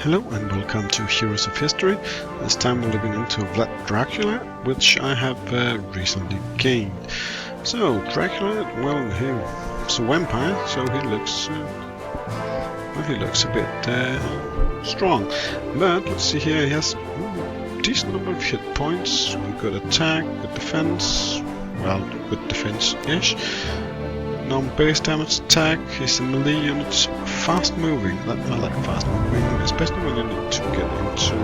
Hello and welcome to Heroes of History. This time we're looking into Vlad Dracula, which I have recently gained. So, Dracula, well, he's a vampire, so he looks a bit strong. But let's see here, he has a decent number of hit points, good attack, good defense, well, good defense-ish. Non-base damage attack, he's a melee unit, fast moving. I like fast moving, especially when you need to get into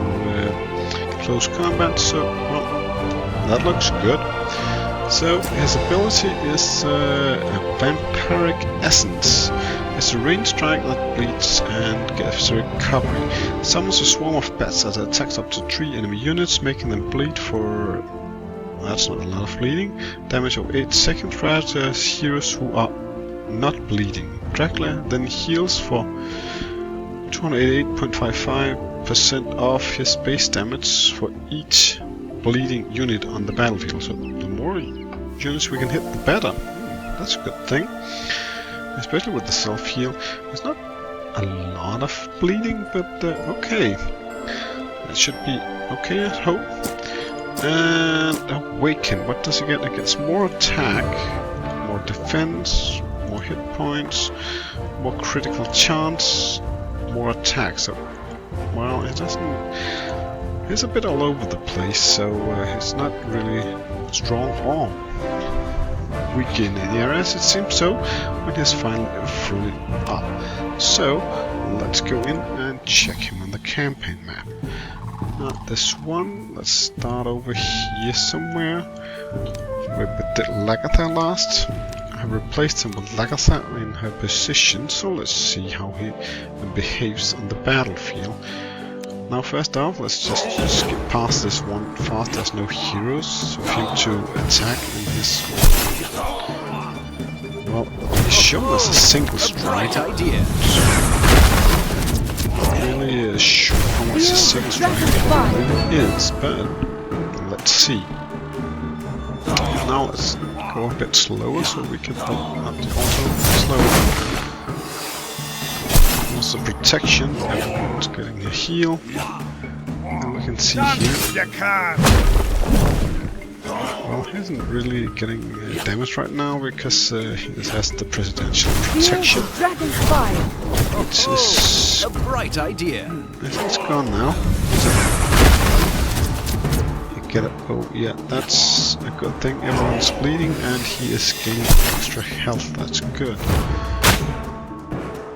close combat, so, well, that looks good. So, his ability is a vampiric essence. It's a range strike that bleeds and gives recovery. Summons a swarm of bats that attacks up to 3 enemy units, making them bleed for... that's not a lot of bleeding. Damage of 8 seconds prior to heroes who are not bleeding. Dracula then heals for 288.55% of his base damage for each bleeding unit on the battlefield. So the more units we can hit, the better. That's a good thing. Especially with the self-heal. There's not a lot of bleeding, but okay. That should be okay, I hope. And Awaken, what does he get? It gets more attack, more defense, more hit points, more critical chance, more attack. So, well, it doesn't... he's a bit all over the place, so he's not really strong or weak in any areas, it seems so, when he's finally fully up. So, let's go in and check him on the campaign map. Not this one. Let's start over here somewhere. We did Lagatha last. I replaced him with Lagatha in her position, so let's see how he behaves on the battlefield. Now first off, let's just skip past this one fast. There's no heroes, so for him to attack in his... well, he's shown us a single strike. Really sure how much the single strike really is, but let's see. Now let's go a bit slower so we can also slower. Also protection, everyone's getting a heal. And we can see here. Well, he isn't really getting damage right now because he has the presidential protection. Which is a bright idea. I think it's gone now. You get it. Oh yeah, that's a good thing. Everyone's bleeding and he is gaining extra health. That's good.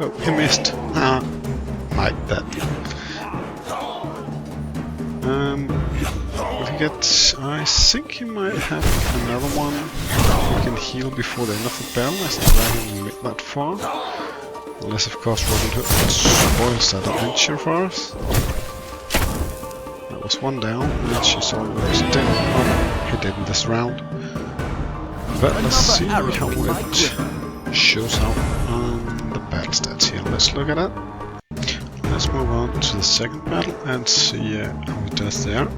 Oh, he missed. Ah, like that. If he gets, I think he might have another one. He can heal before the end of the battle. I still let him make that far. Unless, of course, Robin Hood spoils that adventure for us. That was one down, and she's almost dead. Oh, he did in this round. But let's see how it shows up on the battle stats here. Let's look at that. Let's move on to the second battle and see how he does there.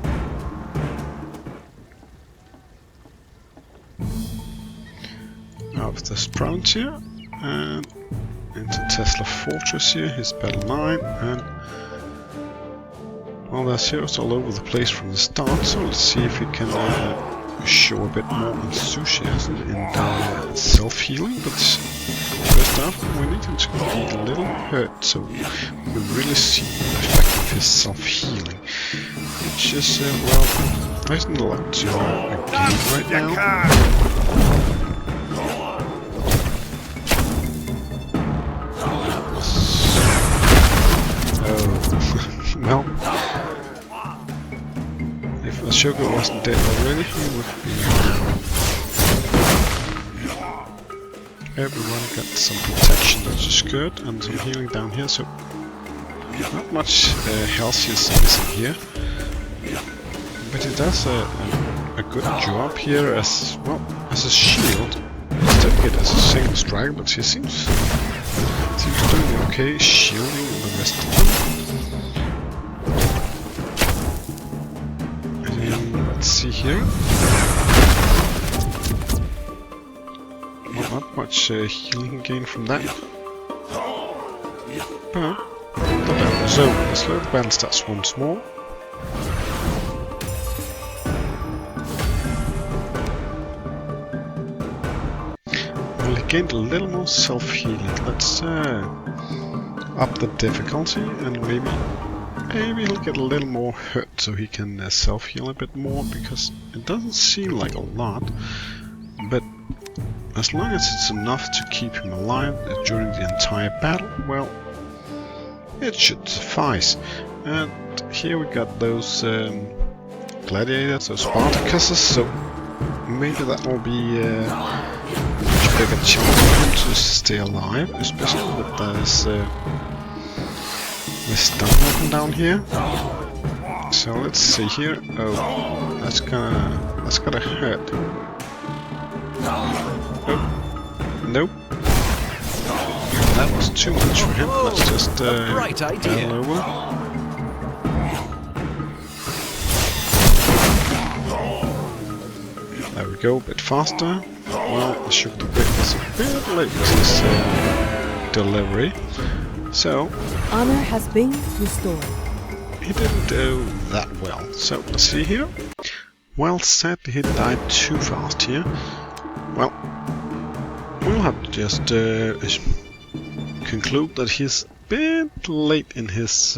Out of this province here, and into Tesla Fortress here, he's battle 9, and well, there's heroes all over the place from the start, so let's see if we can show a bit more enthusiasm in self-healing, but first off, we need him to be a little hurt, so we can really see the effect of his self-healing, which is, well, there isn't a lot to gain right now. Well, if Ashoka wasn't dead already, he would be now. Everyone got some protection, which is good, and some healing down here, so not much health is missing here. But he does a good job here as, well, as a shield. He still get as a single strike, but he seems doing okay shielding the rest of them. Let's see here. Well, not much healing gain from that. But the battle So let's load the battle stats once more. Well, he gained a little more self-healing. Let's up the difficulty and maybe he'll get a little more hurt so he can self-heal a bit more, because it doesn't seem like a lot, but as long as it's enough to keep him alive during the entire battle, well, it should suffice. And here we got those gladiators, those Spartacuses, so maybe that will be a much bigger chance for him to stay alive, especially with this stun weapon down here. So let's see here. Oh, that's gonna hurt. Oh, nope. That was too much for him. Let's just battle over. There we go, a bit faster. Well, the sugar bit was a bit late with this delivery. So, honor has been restored. He didn't do that well. So, let's see here. Well, sadly he died too fast here. Well, we'll have to just conclude that he's a bit late in his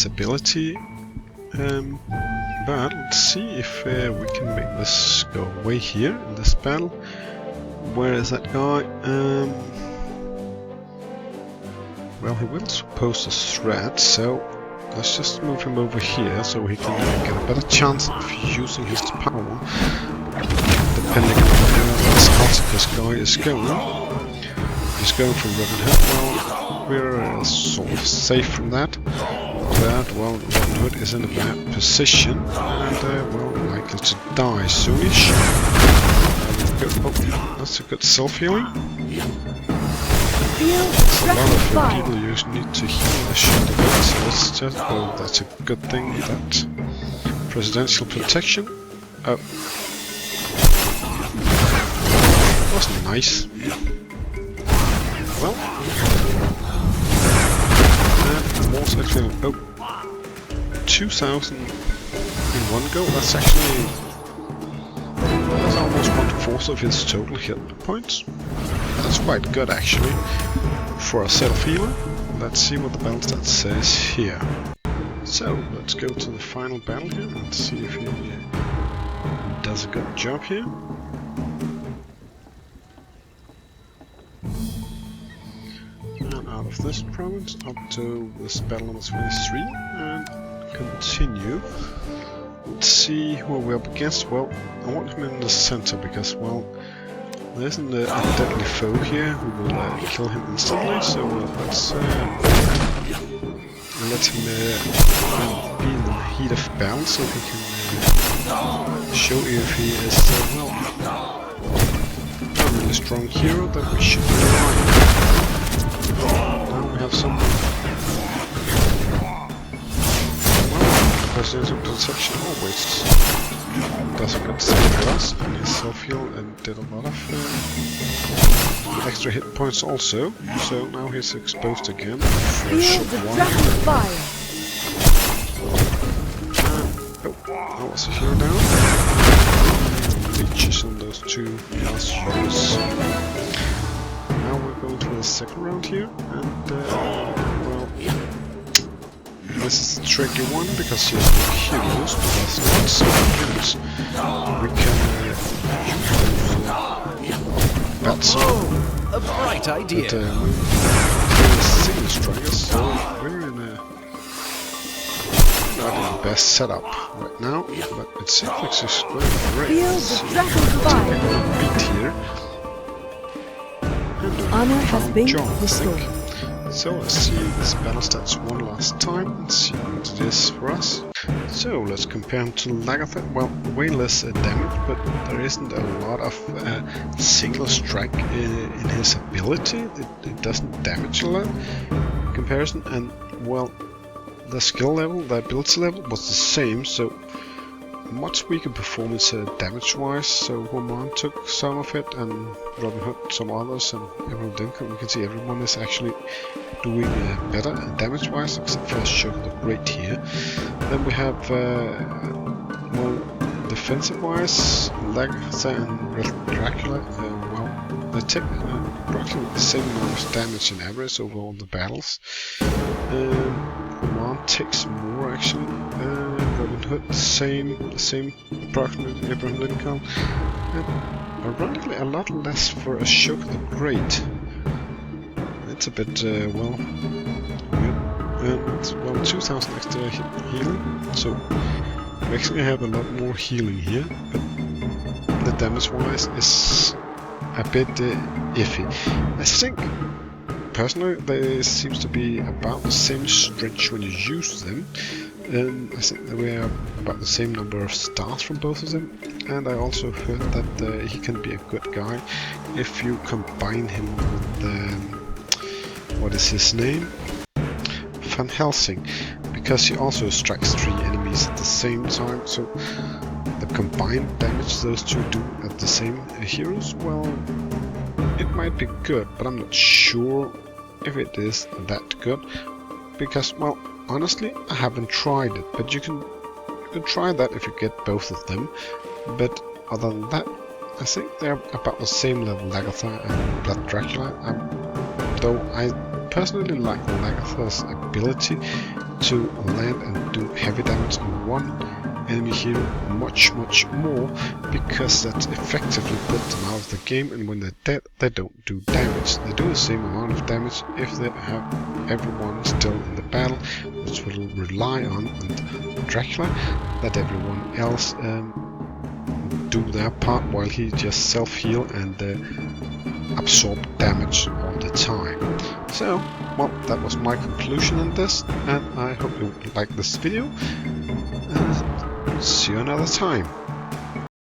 ability. But let's see if we can make this go away here in this battle. Where is that guy? Well, he will suppose a threat, so let's just move him over here so he can get a better chance of using his power. Depending on where this Spartacus guy is going. He's going for Robin Hood. Well, we're sort of safe from that. But, well, Robin Hood is in a bad position and, well, likely to die soonish. Oh, that's a good self-healing. That's a lot of people you need to heal the shit a bit, so let's just... Oh, that's a good thing, that presidential protection. Oh. That was nice. Well... more self-healing. Oh. 2,000 in one go, that's actually... That's almost 1/4 of his total hit points. That's quite good actually for a self-healer. Let's see what the battle stat says here. So let's go to the final battle here and see if he does a good job here. And out of this province up to this battle number 23 and continue. Let's see who we're up against. Well, I want him in the center because, well, there isn't a deadly foe here who will kill him instantly, so let's let him be in the heat of battle so he can show you if he is, well, a really strong hero that we should rely on. Now we have some... Presidential protection always does a good thing for us, and his self-heal and did a lot of extra hit points also, so now he's exposed again for a short while. Oh, that was a hero down. Leeches on those two last heroes. Now we're going to the second round here, and well, this is a tricky one because he has no heroes, but that's not so units. We can use bats on. A bright idea. But he's single strikers, so we're in not in the best setup right now. But it seems like she's going great. Let's beat here. Honor has been restored. So let's see this battle stats one last time and see what it is for us. So let's compare him to Lagatha. Well, way less damage, but there isn't a lot of single strike in his ability. It doesn't damage a lot in comparison, and well, the skill level, the ability level was the same, so much weaker performance damage-wise, so Roman took some of it, and Robin Hood some others, and everyone didn't. We can see everyone is actually doing better damage-wise, except for Sugar the Great here. Then we have, well, defensive-wise, Lagartha and Vlad Dracula, well, they take approximately the same amount of damage in average over all the battles. Roman takes more actually. Robin Hood the same approximately. Abraham Lincoln, and ironically a lot less for Ashoka the Great. It's a bit well, and well 2,000 extra healing, so we actually have a lot more healing here, but the damage-wise is a bit iffy. I think personally there seems to be about the same stretch when you use them. I think that we have about the same number of stars from both of them, and I also heard that he can be a good guy if you combine him with what is his name? Van Helsing, because he also strikes 3 enemies at the same time, so the combined damage those two do at the same heroes, well, it might be good, but I'm not sure if it is that good, because, well, honestly, I haven't tried it, but you can try that if you get both of them. But other than that, I think they're about the same level, Lagartha and Vlad Dracula. Though I personally like Lagartha's ability to land and do heavy damage on one enemy hero much more, because that effectively puts them out of the game, and when they're dead they don't do damage. They do the same amount of damage if they have everyone still in the battle, which will rely on Dracula, that everyone else do their part while he just self-heal and absorb damage all the time. So, well, that was my conclusion on this, and I hope you liked this video. See you another time.